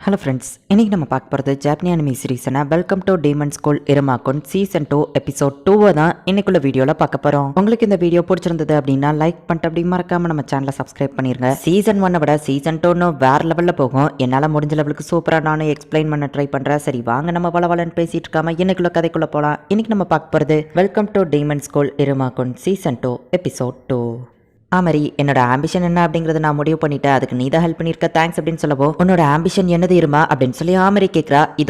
Hello friends, இன்றைக்கி நம்ம பார்க்க போகிறது ஜாப்பனி அனிமி சீரீஸான வெல்கம் டு டீமன் ஸ்கூல் இருமாக்கொன் சீசன் 2 எபிசோட் 2 தான் இன்னைக்குள்ள வீடியோவில் பார்க்க போகிறோம். உங்களுக்கு இந்த வீடியோ பிடிச்சிருந்தது அப்படின்னா லைக் பண்ணிட்டு அப்படி மறக்காம நம்ம சேனலை சப்ஸ்கிரைப் பண்ணிருங்க. சீசன் 1 விட சீசன் 2 வேற லெவலில் போகும். என்னால் முடிஞ்ச லெவலுக்கு சூப்பராக நானும் எக்ஸ்பிளைன் பண்ண ட்ரை பண்ணுறேன். சரி வாங்க நம்ம வளவலன்னு பேசிட்டு இருக்காம இன்னைக்குள்ள கதைக்குள்ளே போகலாம். இன்னைக்கு நம்ம பார்க்க போகிறது வெல்கம் டு டீமன் ஸ்கூல் இருமாக்கொன் சீசன் 2 எபிசோட் 2. ஆமாரி, என்னோட ஆம்பிஷன் என்ன அப்படிங்கறத நான் முடிவு பண்ணிட்டேன். அதுக்கு நீ தான் ஹெல்ப் பண்ணிருக்க, தேங்க்ஸ் அப்படின்னு சொல்லவோ, உன்னோட ஆம்பிஷன் என்னது இருமா அப்படின்னு சொல்லி ஆமரி கேட்கறா.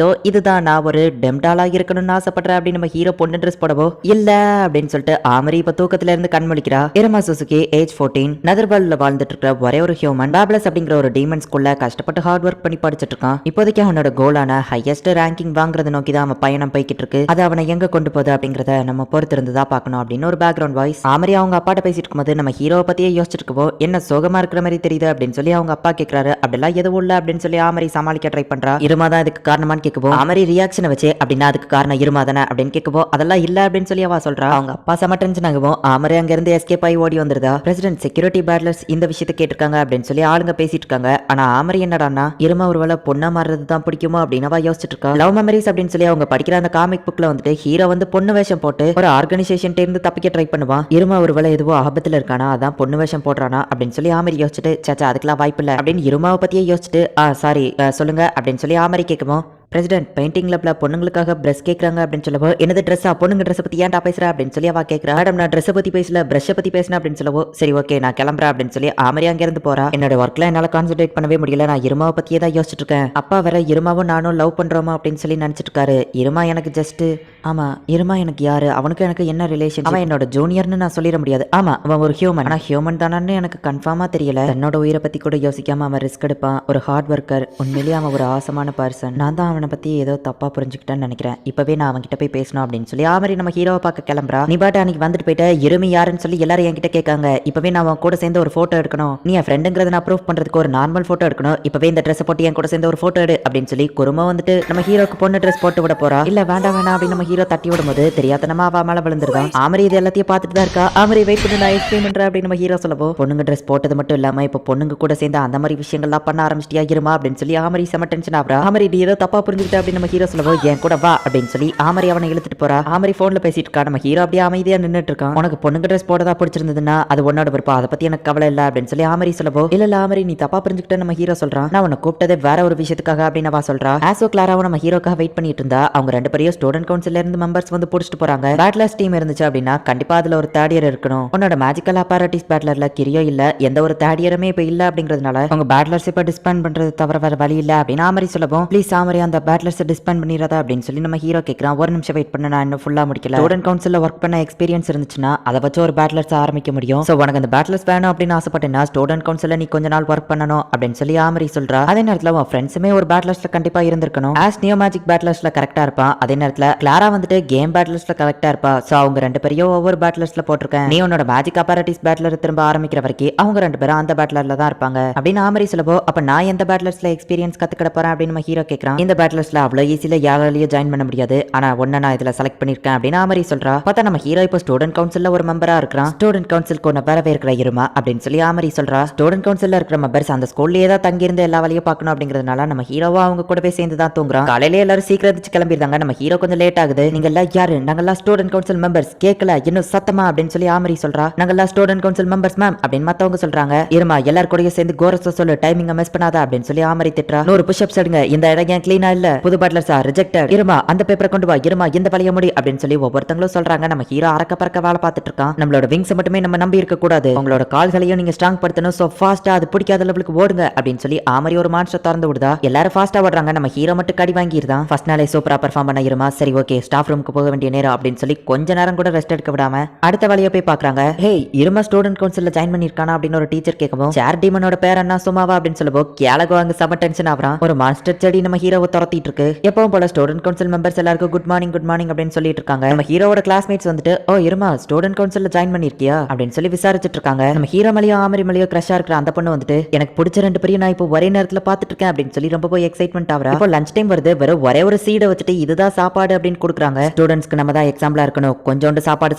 இதுதான் நான் ஒரு டெம்டாலா இருக்கணும்னு ஆசைப்படுறேன் அப்படின்னு நம்ம ஹீரோ பொண்ணு ட்ரெஸ் போடவோ இல்ல அப்படின்னு சொல்லிட்டு ஆமரி இப்ப தூக்கத்துல இருந்து கண்மொழிக்கிறா. இருமா சுசுகி, ஏஜ் 14, நெதர்வேல்ட்ல வாழ்ந்துட்டு இருக்கிற ஒரே ஒரு ஹியூமன். பேப்லஸ் அப்படிங்கிற ஒரு டீமன் ஸ்கூல்ல கஷ்டப்பட்டு ஹார்ட் ஒர்க் பண்ணி படிச்சுட்டு இருக்கான். இப்போதைக்கு அவனோட கோலான ஹையஸ்ட் ரேங்கிங் வாங்குறத நோக்கி தான் அவன் பயணம் போய்கிட்டு இருக்கு. அது அவனை எங்க கொண்டு போகுது அப்படிங்கறத நம்ம பொறுத்து இருந்துதான் பாக்கணும் அப்படின்னு ஒரு பேக்ரவுண்ட் வாய்ஸ். ஆமரி அவங்க அப்பாட்ட பேசிட்டு இருக்கும்போது நம்ம ஹீரோ பத்தியே யோசிச்சிருக்கவோ, என்ன சோகமா இருக்கிற மாதிரி தெரியுது அப்படின்னு சொல்லி அவங்க அப்பா கேட்கிறாரு. அப்படிலாம் எதுவும் இல்ல அப்படின்னு சொல்லி ஆமரி சமாளிக்க ட்ரை பண்றா. இருமா தான் இதுக்கு காரணமான்னு கேட்கவோ, ஆமரி ரியாக்ஷனை வச்சு அப்படின்னா அதுக்கு காரணம் இருமா தானே அப்படின்னு கேட்கவோ, அதெல்லாம் இல்ல அப்படின்னு சொல்லி அவ சொல்றா. அவங்க அப்பா செம டென்ஷன் ஆகவும் ஆமரி அங்க இருந்து எஸ்கேப் ஆகி ஓடி வந்துருதா. பிரசிடென்ட் செக்யூரிட்டி பேட்லர்ஸ் இந்த விஷயத்தை கேட்டிருக்காங்க அப்படின்னு சொல்லி ஆளுங்க பேசிட்டு இருக்காங்க. ஆனா ஆமரி என்னடான்னா இருமா ஒருவேளை பொண்ணா மாறுறது தான் பிடிக்குமோ அப்படின்னு அவ யோசிச்சுட்டு இருக்கா. லவ் மெமரிஸ் அப்படின்னு சொல்லி அவங்க படிக்கிற அந்த காமிக் புக்ல வந்துட்டு ஹீரோ வந்து பொண்ணு வேஷம் போட்டு ஒரு ஆர்கனைசேஷன் இருந்து தப்பிக்க ட்ரை பண்ணுவான். இருமா ஒருவேளை எதுவோ ஆபத்துல இருக்கானா, அதான் பொண்ணு வேஷம் போடுறானா அப்படின்னு சொல்லி ஆமரி யோசிச்சுட்டு, சாச்சா அதுக்கெல்லாம் வாய்ப்பு இல்லை அப்படின்னு இருமாவை பத்தியே யோசிச்சுட்டு, சாரி சொல்லுங்க அப்படின்னு சொல்லி ஆமரி கேட்கவும், பிரசிடென்ட் பெயிண்டிங் லப்ல பொண்ணுங்களுக்காக பிரஷ் கேட்கறாங்க அப்படின்னு சொல்லவோ, என்னது ட்ரெஸ்ஸா, பொண்ணுங்க ட்ரெஸ் பத்தி ஏன்டா பேசுற அப்படின்னு சொல்லி அவ கேட்கறா. மேடம் நான் ட்ரெஸ் பத்தி பேசல, பிரஷ் பத்தி பேசினேன் அப்படின்னு சொல்லவோ, சரி ஓகே நான் கிளம்புறேன் அப்படின்னு சொல்லி ஆமரி அங்க இருந்து போறா. என்னோட ஒர்க்ல என்னால கான்சென்ட்ரேட் பண்ணவே முடியல, நான் இருமாவை பத்தியே தான் யோசிச்சுட்டு இருக்கேன். அப்பா வேற இருமாவும் நானும் லவ் பண்றோமா அப்படின்னு சொல்லி நினைச்சிட்டு இருக்காரு. இருமா எனக்கு ஜஸ்ட், ஆமா இருமா எனக்கு யாரு, அவனுக்கு எனக்கு என்ன ரிலேஷன், அவன் என்னோட ஜூனியர்னு நான் சொல்லிட முடியாது. ஆமா அவன் ஒரு ஹியூமன், ஆனா ஹியூமன் தானான்னு எனக்கு கன்ஃபார்மா தெரியல. தன்னோட உயிரை பத்தி கூட யோசிக்காம அவன் ரிஸ்க் எடுப்பான். ஒரு ஹார்ட் ஒர்க்கர், உண்மையிலேயே அவன் ஒரு ஆசமான பர்சன். நான் தான் அவனை பத்தி ஏதோ தப்பா புரிஞ்சுக்கிட்டேன்னு நினைக்கிறேன். இப்பவே நான் அவன்கிட்ட போய் பேசணும் அப்படின்னு சொல்லி ஆமரி நம்ம ஹீரோவை பார்க்க கிளம்புறா. நீ பாட்டு அன்னைக்கு வந்துட்டு போயிட்டு இருமி யாருன்னு சொல்லி எல்லாரும் என்கிட்ட கேட்காங்க. இப்பவே நான் அவன் கூட சேர்ந்து ஒரு போட்டோ எடுக்கணும். நீ என் ஃப்ரெண்டுங்கிறத நான் ப்ரூவ் பண்றதுக்கு ஒரு நார்மல் போட்டோ எடுக்கணும். இப்பவே இந்த ட்ரெஸ் போட்டு என் கூட சேர்ந்து ஒரு போட்டோ எடு அப்படின்னு சொல்லி குருமா வந்துட்டு நம்ம ஹீரோக்கு பொண்ணு ட்ரெஸ் போட்டு விட போறா. இல்ல வேண்டாம் வேணாம் அப்படின்னு நம்ம ஹீரோ தட்டி விடும்போது தெரியாதனமா அவ மேல விழுந்துருதான். ஆமரி இது எல்லாத்தையும் பார்த்துட்டு தான் இருக்கா. ஆமரி வெயிட் பண்ணி நான் எக்ஸ்பிளைன் பண்றேன் அப்படின்னு நம்ம ஹீரோ சொல்லவோ, பொண்ணுங்க ட்ரெஸ் போட்டது மட்டும் இல்லாம இப்ப பொண்ணுங்க கூட சேர்ந்து அந்த மாதிரி விஷயங்கள்லாம் பண்ண ஆரம்பிச்சிட்டியா இருமா அப்படின்னு சொல்லி ஆமரி செம டென்ஷன் ஆகுறா. ஆமரி நீ ஏதோ தப்பா புரிஞ்சுக்கிட்ட அப்படின்னு நம்ம ஹீரோ சொல்லவோ, என் கூட வா அப்படின்னு சொல்லி ஆமரி அவனை இழுத்துட்டு போறா. ஆமரி போன்ல பேசிட்டு இருக்கா. நம்ம ஹீரோ அப்படியே அமைதியா நின்னுட்டு இருக்கான். உனக்கு பொண்ணுங்க ட்ரெஸ் போட்டதா பிடிச்சிருந்ததுன்னா அது உன்னோட விருப்பம், அதை பத்தி எனக்கு கவலை இல்ல அப்படின்னு சொல்லி ஆமரி சொல்லவோ, இல்ல ஆமரி நீ தப்பா புரிஞ்சுக்கிட்ட நம்ம ஹீரோ சொல்றான். நான் உன்னை கூப்பிட்டதே வேற ஒரு விஷயத்துக்காக அப்படின்னு அவ சொல்றா. ஆசோ கிளாராவும் நம்ம ஹீரோக்காக வெயிட் பண்ணிட்டு இருந்தா. அவங்க ரெண்டு பேரையும் ஸ்டூடெண்ட் கவுன்சில்ல இருந்து மெம்பர்ஸ் வந்து புடிச்சிட்டு போறாங்க. பேட்லர்ஸ் டீம் இருந்துச்சு அப்படின்னா கண்டிப்பா அதுல ஒரு தேர்ட் இயர் இருக்கணும். உன்னோட மேஜிக்கல் அப்பாரட்டிஸ் பேட்லர்ல கிரியோ இல்ல, எந்த ஒரு தேர்ட் இயருமே இப்ப இல்ல அப்படிங்கிறதுனால அவங்க பேட்லர்ஸ் இப்ப டிஸ்பேண்ட் பண்றது தவிர வேற வழி இல்ல அப்படின்னு ஆமரி சொல்லவும், ப்ளீஸ் ஆமரி அந்த பேட்லர்ஸ் டிஸ்பேண்ட் பண்ணிடாதா அப்படின்னு சொல்லி நம்ம ஹீரோ கேட்கறான். ஒரு நிமிஷம் வெயிட் பண்ண, நான் இன்னும் ஃபுல்லா முடிக்கல. ஸ்டூடெண்ட் கவுன்சில்ல ஒர்க் பண்ண எக்ஸ்பீரியன்ஸ் இருந்துச்சுன்னா அதை வச்சு ஒரு பேட்லர்ஸ் ஆரம்பிக்க முடியும். சோ உனக்கு அந்த பேட்லர்ஸ் வேணும் அப்படின்னு ஆசைப்பட்டேன்னா ஸ்டூடெண்ட் கவுன்சில்ல நீ கொஞ்ச நாள் ஒர்க் பண்ணணும் அப்படின்னு சொல்லி ஆமரி சொல்றா. அதே நேரத்துல உன் ஃப்ரெண்ட்ஸுமே ஒரு பேட்லர்ஸ்ல கண்டிப்பா இருந்திருக்கணும். ஆஸ் நியோ மேஜிக் பேட்லர்ஸ்ல கரெக்டா இருப்பான். அதே நேரத்துல கிளாரா வந்துட்டு கேம் பேட்லர்ஸ்ல கரெக்டா இருப்பா. சோ அவங்க ரெண்டு பேரையும் ஒவ்வொரு பேட்லர்ஸ்ல போட்டிருக்கேன். நீ உன்னோட மேஜிக் அப்பாரட்டிஸ் பேட்லர் திரும்ப ஆரம்பிக்கிற வரைக்கும் அவங்க ரெண்டு பேரும் அந்த பேட்லர்ல தான் இருப்பாங்க அப்படின்னு ஆமரி சொல்லவோ, அப்ப நான் எந்த பேட்லர்ஸ்ல எக்ஸ்பீரியன்ஸ் கத்துக்கிட போறேன் அப்படின்னு நம்ம ஹீரோ கேட்கறான். இந்த பேட்லர்ஸ்ல அவ்வளவு ஈஸியில யாராலையும் ஜாயின் பண்ண முடியாது, ஆனா ஒன்ன நான் இதுல செலக்ட் பண்ணிருக்கேன் அப்படின்னு ஆமரி சொல்றா. பார்த்தா நம்ம ஹீரோ இப்போ ஸ்டூடெண்ட் கவுன்சில்ல ஒரு மெம்பரா இருக்கிறான். ஸ்டூடெண்ட் கவுன்சிலுக்கு ஒன்னு வரவே இருக்கிற இருமா அப்படின்னு சொல்லி ஆமரி சொல்றா. ஸ்டூடெண்ட் கவுன்சில்ல இருக்கிற மெம்பர்ஸ் அந்த ஸ்கூல்லயே தான் தங்கி இருந்து எல்லா வேலையும் பார்க்கணும் அப்படிங்கிறதுனால நம்ம ஹீரோவா அவங்க கூடவே சேர்ந்து தான் தூங்குறான். காலையில எல்லாரும் சீக்கிரம் எந்திரிச்சு கிளம்பிடுறாங்க. நம்ம ஹீரோ கொஞ்சம் லேட் ஆகுது. நீங்க எல்லாம் யாரு, நாங்கெல்லாம் ஸ்டூடெண்ட் கவுன்சில் மெம்பர்ஸ், கேட்கல இன்னும் சத்தமா அப்படின்னு சொல்லி ஆமரி சொல்றா. நாங்கெல்லாம் ஸ்டூடெண்ட் கவுன்சில் மெம்பர்ஸ் மேம் அப்படின்னு மத்தவங்க சொல்றாங்க. இருமா எல்லாரும் கூட சேர்ந்து கோரஸ் சொல்லு, டைமிங் மிஸ் பண்ணாத அப்படின்னு சொல்லி ஆமரி திட்டுறா. 100 புஷ்அப்ஸ் எடுங்க, இந்த இடம் ஏன் கிளீனா இல்ல, புது பேட்லர்ஸா ரிஜெக்டட், இருமா அந்த பேப்பரை கொண்டு வா, இருமா இந்த வழிய முடி அப்படின்னு சொல்லி ஒவ்வொருத்தங்களும் சொல்றாங்க. நம்ம ஹீரோ அறக்க பறக்க வேலை பார்த்துட்டு இருக்கான். நம்மளோட விங்ஸ் மட்டுமே நம்ம நம்பி இருக்க கூடாது, உங்களோட கால்களையும் நீங்க ஸ்ட்ராங் படுத்தணும். சோ ஃபாஸ்டா அது பிடிக்காத லெவலுக்கு ஓடுங்க அப்படின்னு சொல்லி ஆமரி ஒரு மான்ஸ்டர் திறந்து விடுதா. எல்லாரும் ஃபாஸ்டா ஓடுறாங்க. நம்ம ஹீரோ மட்டும் கடி வாங்கிருந்தான். ஃபர்ஸ்ட் நாளே சூப்பரா பெர்ஃபார்ம் பண்ண இருமா. சரி ஓகே ஸ்டாஃப் ரூமுக்கு போக வேண்டிய நேரம் அப்படின்னு சொல்லி கொஞ்ச நேரம் கூட ரெஸ்ட் எடுக்க விடாம அடுத்த வேலையை போய் பாக்குறாங்க. ஹே இருமா ஸ்டூடெண்ட் கவுன்சில்ல ஜாயின் பண்ணிருக்கானா அப்படின்னு ஒரு டீச்சர் கேட்கவும், சேர் டீமனோட பேர் என்ன சும்மாவா அப்படின்னு சொல்லவோ கேலகோ அங்க செம டென்ஷன் ஆகுறான். ஒரு மான்ஸ்டர் செடி நம்ம ஹீரோவை துரத்திட்டு இருக்கு. எப்பவும் போல ஸ்டூடெண்ட் கவுன்சில் மெம்பர்ஸ் எல்லாருக்கும் குட் மார்னிங் அப்படின்னு சொல்லிட்டு இருக்காங்க. நம்ம ஹீரோவோட கிளாஸ்மேட்ஸ் வந்துட்டு ஓ இருமா ஸ்டூடெண்ட் கவுன்சில்ல ஜாயின் பண்ணிருக்கியா அப்படின்னு சொல்லி விசாரிச்சுட்டு இருக்காங்க. நம்ம ஹீரோ மலையோ ஆமரி மலையோ கிரஷா இருக்கிற அந்த பொண்ணு வந்துட்டு எனக்கு பிடிச்ச 2 பேரையும் நான் இப்போ ஒரே நேரத்துல பாத்துட்டு இருக்கேன் அப்படின்னு சொல்லி ரொம்ப எக்ஸைட்மெண்ட் ஆகுறா. இப்போ லஞ்ச் டைம் வருது. வெறும் ஒரே ஒரு சீடை வச்சுட்டு இதுதான் சாப்பாடு அப்படின்னு கொடுக்குறாங்க. ஸ்டூடெண்ட்ஸ்க்கு நம்ம தான் எக்ஸாம்பிளா இருக்கணும். கொஞ்சோண்டு சாப்பாடு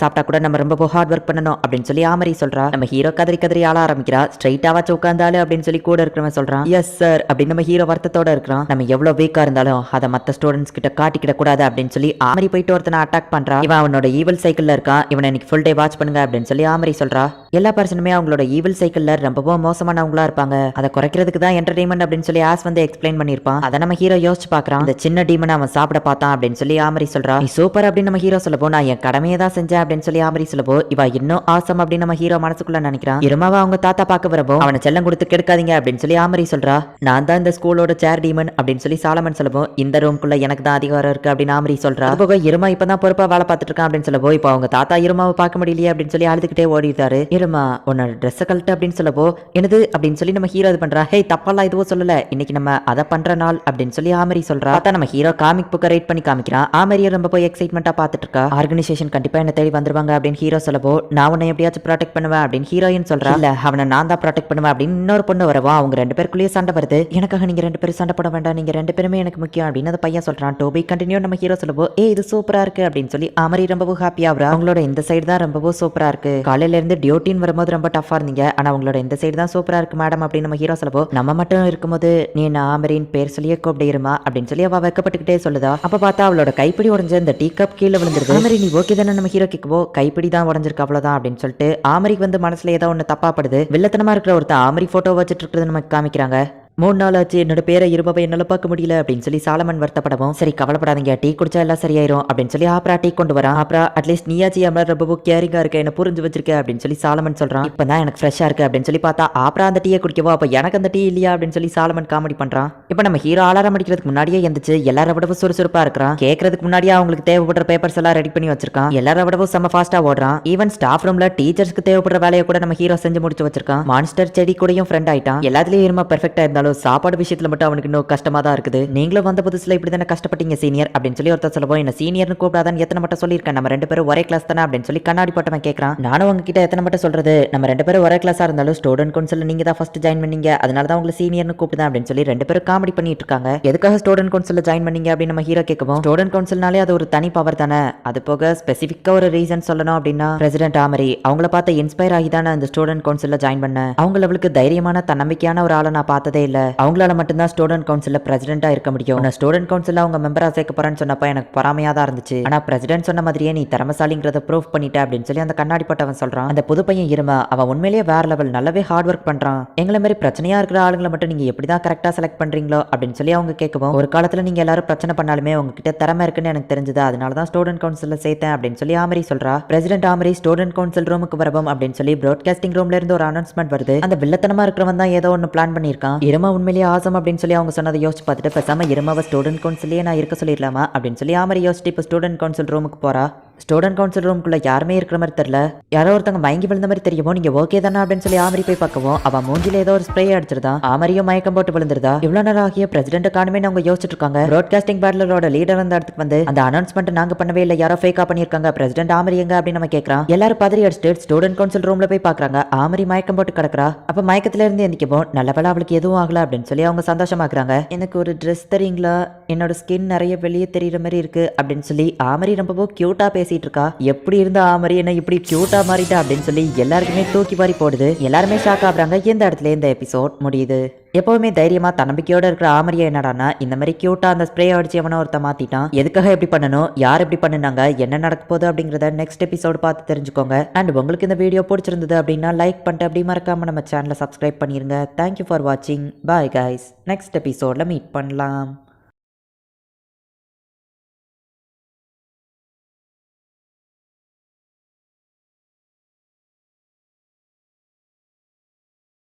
சாப்பிட்டா கூட நம்ம ரொம்ப ஹார்ட் ஒர்க் பண்ணணும் அப்படின்னு சொல்லி ஆமரி சொல்றா. நம்ம ஹீரோ கதறி ஆள ஆரம்பிக்கிறா. ஸ்ட்ரைட்டா வச்சு உட்கார்ந்தாலும் அப்படின்னு சொல்லி கூட இருக்கிறவன் சொல்றான் எஸ் சார் அப்படின்னு. நம்ம ஹீரோ வருத்தத்தோட இருக்கிறான். நம்ம எவ்வளவு வீக்கா இருந்தாலும் அதை மத்த ஸ்டூடெண்ட்ஸ் கிட்ட காட்டிக்கிட கூடாது அப்படின்னு சொல்லி ஆமரி போயிட்டு ஒருத்தனை அட்டாக் பண்றா. இவன் அவனோட ஈவில் சைக்கிள்ல இருக்கான். இவனை இன்னைக்கு ஃபுல் டே வாட்ச் பண்ணுங்க அப்படின்னு சொல்லி ஆமரி சொல்றா. எல்லா பர்சனுமே அவங்களோட ஈவில் சைக்கிள்ல ரொம்பவும் மோசமானவங்களா இருப்பாங்க. அதை குறைக்கிறதுக்கு தான் என்டர்டைன்மெண்ட் அப்படின்னு சொல்லி ஆஸ் வந்து எக்ஸ்பிளைன் பண்ணிருப்பான். அதை நம்ம ஹீரோ யோசிச்சு பாக்குறான். இந்த சின்ன டீமனை அவன் சாப்பிட பார்த்தான் அப்படின்னு சொல்லி ஆமரி சொல்றா. நீ சூப்பர் அப்படின்னு நம்ம ஹீரோ சொல்லப்போ நான் என் கடமையை தான் செஞ்சேன் அப்படின்னு சொல்லி ஆமரி சொல்லப்போ இவ இன்னும் ஆசம் அப்படின்னு நம்ம ஹீரோ மனசுக்குள்ள நினைக்கிறான். இருமாவா அவங்க தாத்தா பார்க்க வரப்போ அவனை செல்லம் கொடுத்து கெடுக்காதீங்க அப்படின்னு சொல்லி ஆமரி சொல்றா. நான் தான் இந்த ஸ்கூலோட சேர் டீமன் அப்படின்னு சொல்லி சாலமன் சொல்லப்போ இந்த ரூம்குள்ள எனக்கு தான் அதிகாரம் இருக்கு அப்படின்னு ஆமரி சொல்றா. போக இருமா இப்பதான் பொறுப்பா வேலை பார்த்துட்டு இருக்கான் அப்படின்னு சொல்லப்போ இப்போ அவங்க தாத்தா இருமாவை பார்க்க முடியலையே அப்படின்னு சொல்லி அழுதுகிட்டே ஓடிட்டாரு. இருமா உன்னோட ட்ரெஸ் கழட்டு அப்படின்னு சொல்லப்போ என்னது அப்படின்னு சொல்லி நம்ம ஹீரோ இது பண்றா. ஹே தப்பெல்லாம் எதுவும் சொல்லல, இன்னைக்கு நம்ம அதை பண்ற நாள் அப்படின்னு சொல்லி ஆமரி சொல்றா. நம்ம ஹீரோ காமிக் புக்கை ரைட் பண்ணி காமிக்கிறான். ஆமரியை ரொம்ப எக்ஸைட்மெண்டா பார்த்துட்டு இருக்கா. ஆர்கனைசேஷன் கண்டிப்பா என்ன தேடி வந்துருவாங்க அப்படின்னு ஹீரோ சொல்லப்போ நான் உன்னை எப்படியாச்சும் ப்ரொடெக்ட் பண்ணுவேன் அப்படின்னு ஹீரோயின் சொல்றா. இல்ல அவனை நான் தான் ப்ரொடெக்ட் பண்ணுவேன் அப்படின்னு இன்னொரு பொண்ணு வரவா. அவங்க 2 பேருக்குள்ளேயே சண்டை வருது. எனக்காக நீங்க 2 பேரும் சண்டை போட வேண்டாம், நீங்க 2 பேருமே எனக்கு முக்கியம் அப்படின்னு அந்த பையன் சொல்றான். டோபி கண்டினியூ நம்ம ஹீரோ சொல்லப்போ இது சூப்பரா இருக்கு அப்படின்னு சொல்லி ஆமரி ரொம்பவும் ஹாப்பியா ஆகுறா. அவங்களோட இந்த சைடு தான் ரொம்பவும் சூப்பரா இருக்கு. காலையில இருந்து டியூட்டின்னு வரும்போது ரொம்ப டஃபா இருந்தீங்க, ஆனா அவங்களோட இந்த சைடு தான் சூப்பரா இருக்கு மேடம் அப்படின்னு நம்ம ஹீரோ சொல்லப்போ நம்ம மட்டும் இருக்கும்போது நீ நான் ஆமரின் பேர் சொல்லியே கூப்பிடுமா அப்படின்னு சொல்லி அவ வைக்கப்பட்டுக்கிட்டே சொல்லுதா. அப்ப பார்த்தா அவளோட கைப்பிடி உடஞ்ச இந்த டீ கப் கீழே விழுந்துருக்கு. ஆமரி நீ ஓகே தானே நம்ம ஹீரோ கேட்கவோ கைப்பிடி தான் உடஞ்சிருக்கு அவ்வளவுதான் அப்படின்னு சொல்லிட்டு ஆமரிக்கு வந்து மனசுல ஏதோ ஒண்ணு தப்பாப்படுது. வில்லத்தனமா இருக்கிற ஒருத்தர் ஆமரி போட்டோ வச்சுட்டு இருக்கிறது நமக்கு காமிக்கிறாங்க. 3 நாள் ஆச்சு என்னோட பேரை இருமாவை என்னால பார்க்க முடியல அப்படின்னு சொல்லி சாலமன் வருத்தப்படவும் சரி கவலைப்படாதீங்க டீ குடிச்சா எல்லாம் சரியாயிரும் அப்படின்னு சொல்லி ஆப்ரா டீ கொண்டு வரான். ஆப்ரா அட்லீஸ்ட் நீயாச்சி என் மேல ரொம்ப கேரிங்கா இருக்க என்ன புரிஞ்சு வச்சிருக்க அப்படின்னு சொல்லி சாலமன் சொல்றான். இப்பதான் எனக்கு ஃப்ரெஷ்ஷா இருக்கு அப்படின்னு சொல்லி பார்த்தா ஆப்ரா அந்த டீயை குடிக்கவோ அப்ப எனக்கு அந்த டீ இல்லையா அப்படின்னு சொல்லி சாலமன் காமெடி பண்றான். இப்ப நம்ம ஹீரோ அலாரம் அடிக்கிறதுக்கு முன்னாடியே எந்திரிச்சு எல்லார விடவும் சுறுசுறுப்பா இருக்கிறான். கேட்கறதுக்கு முன்னாடியே அவங்களுக்கு தேவைப்படுற பேப்பர்ஸ் எல்லாம் ரெடி பண்ணி வச்சிருக்கான். எல்லார விடவும் செம்ம ஃபாஸ்டா ஓடுறான். ஈவன் ஸ்டாஃப் ரூம்ல டீச்சர்ஸ்க்கு தேவைப்படுற வேலையை கூட நம்ம ஹீரோ செஞ்சு முடிச்சு வச்சிருக்கான். மான்ஸ்டர் செடி கூடயும் ஃப்ரெண்ட் ஆயிட்டான். எல்லாத்துலயும் இருமா பெர்ஃபெக்டா இருந்தாலும் சாப்பாடு விஷயத்துல மட்டும் அவனுக்கு இன்னும் கஷ்டமா தான் இருக்குது. நீங்களும் வந்த புதுசுல இப்படி தானே கஷ்டப்பட்டீங்க சீனியர் அப்படின்னு சொல்லி ஒருத்தர் சொல்லப்போ என்ன சீனியர்னு கூப்பிடாதான் எத்தனை மட்டும் சொல்லியிருக்கேன். நம்ம 2 பேரும் ஒரே கிளாஸ் தானே அப்படின்னு சொல்லி கண்ணாடி போட்டவன் கேட்கறான். நானும் உங்ககிட்ட எத்தனை மட்டும் சொல்றது, நம்ம 2 பேரும் ஒரே கிளாஸா இருந்தாலும் ஸ்டூடெண்ட் கவுன்சில் நீங்க தான் ஃபர்ஸ்ட் ஜாயின் பண்ணீங்க, அதனால தான் உங்களை சீனியர்னு கூப்பிடுதான் அப்படின்னு சொல்லி 2 பேரும் காமெடி பண்ணிட்டு இருக்காங்க. எதுக்காக ஸ்டூடெண்ட் கவுன்சில் ஜாயின் பண்ணீங்க அப்படின்னு நம்ம ஹீரோ கேட்கவும் ஸ்டூடெண்ட் கவுன்சில்னாலே அது ஒரு தனி பவர் தானே, அது போக ஸ்பெசிஃபிக்கா ஒரு ரீசன் சொல்லணும் அப்படின்னா பிரசிடென்ட் ஆமரி அவங்கள பார்த்து இன்ஸ்பயர் ஆகி தான் இந்த ஸ்டூடெண்ட் கவுன்சில்ல ஜாயின் பண்ணேன். அவங்க லெவலுக்கு தைரியமான தன்னம்பிக்கையான ஒரு ஆளை நான் பார்த்ததே இல்ல. அவங்களால மட்டும்தான் ஸ்டூடெண்ட் கவுன்சில் பிரசிடென்ட்டா இருக்க முடியும். நான் ஸ்டூடெண்ட் கவுன்சில்ல அவங்க மெம்பரா சேர்க்க போறேன்னு சொன்னப்ப எனக்கு பொறாமையா தான் இருந்துச்சு. ஆனா பிரசிடென்ட் சொன்ன மாதிரியே நீ திறமசாலிங்கிறத ப்ரூவ் பண்ணிட்ட அப்படின்னு சொல்லி அந்த கண்ணாடி போட்டவன் சொல்றான். அந்த புது பையன் இருமா அவன் உண்மையிலேயே வேற லெவல் நல்லாவே ஹார்ட் ஒர்க் பண்றான். எங்களை மாதிரி பிரச்சனையா இருக்கிற ஆளுங்களை மட்டும் நீங்க எப்படிதான் கரெக்டா செலக்ட் பண்றீங்களோ அப்படின்னு சொல்லி அவங்க கேட்கவும் ஒரு காலத்துல நீங்க எல்லாரும் பிரச்சனை பண்ணாலுமே உங்ககிட்ட திறமை இருக்குன்னு எனக்கு தெரிஞ்சது, அதனாலதான் ஸ்டூடெண்ட் கவுன்சில்ல சேர்த்தேன் அப்படின்னு சொல்லி ஆமரி சொல்றா. பிரசிடென்ட் ஆமரி ஸ்டூடெண்ட் கவுன்சில் ரூமுக்கு வரவும் அப்படின்னு சொல்லி ப்ராட்காஸ்டிங் ரூம்ல இருந்து ஒரு அனௌன்ஸ்மெண்ட் வருது. அந்த வில்லத்தனமா இருக்கிறவன் தான் ஏதோ ஒன்னு பிளான் பண்ணிருக்கான். இருமா உண்மையிலேயே ஆசம் அப்படின்னு சொல்லி அவங்க சொன்னதை யோசிச்சு பார்த்துட்டு பேசாம இருமாவை ஸ்டூடெண்ட் கவுன்சிலே நான் இருக்க சொல்லிடலாமா அப்படின்னு சொல்லி ஆமரி யோசிச்சுட்டு இப்போ ஸ்டூடெண்ட் கவுன்சில் ரூமுக்கு போறா. ஸ்டூடெண்ட் கவுன்சில் ரூமுக்குள்ள யாருமே இருக்கிற மாதிரி தெரியல. யாரோ ஒருத்தங்க மயங்கி விழுந்த மாதிரி தெரியுமோ. நீங்க ஓகே தானே அப்படின்னு சொல்லி ஆமரி போய் பார்க்கவும் அவ மூஞ்சில ஏதோ ஒரு ஸ்ப்ரே அடிச்சிருதா. ஆமரியும் மயக்கம் போட்டு விழுந்துருதா. இவ்வளவு நேரம் ஆகிய பிரசிடென்ட் காணுமே அவங்க யோசிச்சுட்டு இருக்காங்க. ப்ராட்காஸ்டிங் பேட்லரோட லீடர் அந்த இடத்துக்கு வந்து அந்த அனௌன்ஸ்மெண்ட் நாங்க பண்ணவே இல்லை, யாரோ ஃபேக்கா பண்ணிருக்காங்க, பிரசிடென்ட் ஆமரி எங்க அப்படின்னு நம்ம கேட்கறான். எல்லாரும் பதறி அடிச்சுட்டு ஸ்டூடெண்ட் கவுன்சில் ரூம்ல போய் பாக்குறாங்க. ஆமரி மயக்கம் போட்டு கிடக்குறா. அப்ப மயக்கத்துல இருந்து எந்திரிக்கவும் நல்ல வேளை அவளுக்கு எதுவும் ஆகல அப்படின்னு சொல்லி அவங்க சந்தோஷமாக்குறாங்க. எனக்கு ஒரு ட்ரெஸ் தரீங்களா, என்னோட ஸ்கின் நிறைய வெளியே தெரியுற மாதிரி இருக்கு அப்படின்னு சொல்லி ஆமரி ரொம்ப கியூட்டா பேசிட்டு இருக்கா. எப்படி இருந்த ஆமரி என்ன இப்படி கியூட்டா மாறிட்டா அப்படின்னு சொல்லி எல்லாருக்குமே தூக்கி வாரி போடுது. எல்லாருமே ஷாக் ஆகுறாங்க. இந்த இடத்துல இந்த எபிசோட் முடியுது. எப்பவுமே தைரியமா தன்னம்பிக்கையோட இருக்கிற ஆமரியா என்னடானா இந்த மாதிரி கியூட்டா அந்த ஸ்ப்ரே அடிச்சு எவனோ ஒருத்த மாத்திட்டான். எதுக்காக எப்படி பண்ணணும், யார் எப்படி பண்ணுனாங்க, என்ன நடக்க போகுது அப்படிங்கறத நெக்ஸ்ட் எபிசோட் பார்த்து தெரிஞ்சுக்கோங்க. அண்ட் உங்களுக்கு இந்த வீடியோ பிடிச்சிருந்தது அப்படின்னா லைக் பண்ணிட்டு அப்படி மறக்காம நம்ம சேனலை சப்ஸ்கிரைப் பண்ணிருங்க. தேங்க்யூ ஃபார் வாட்சிங். Bye guys. நெக்ஸ்ட் எபிசோட்ல மீட் பண்ணலாம்.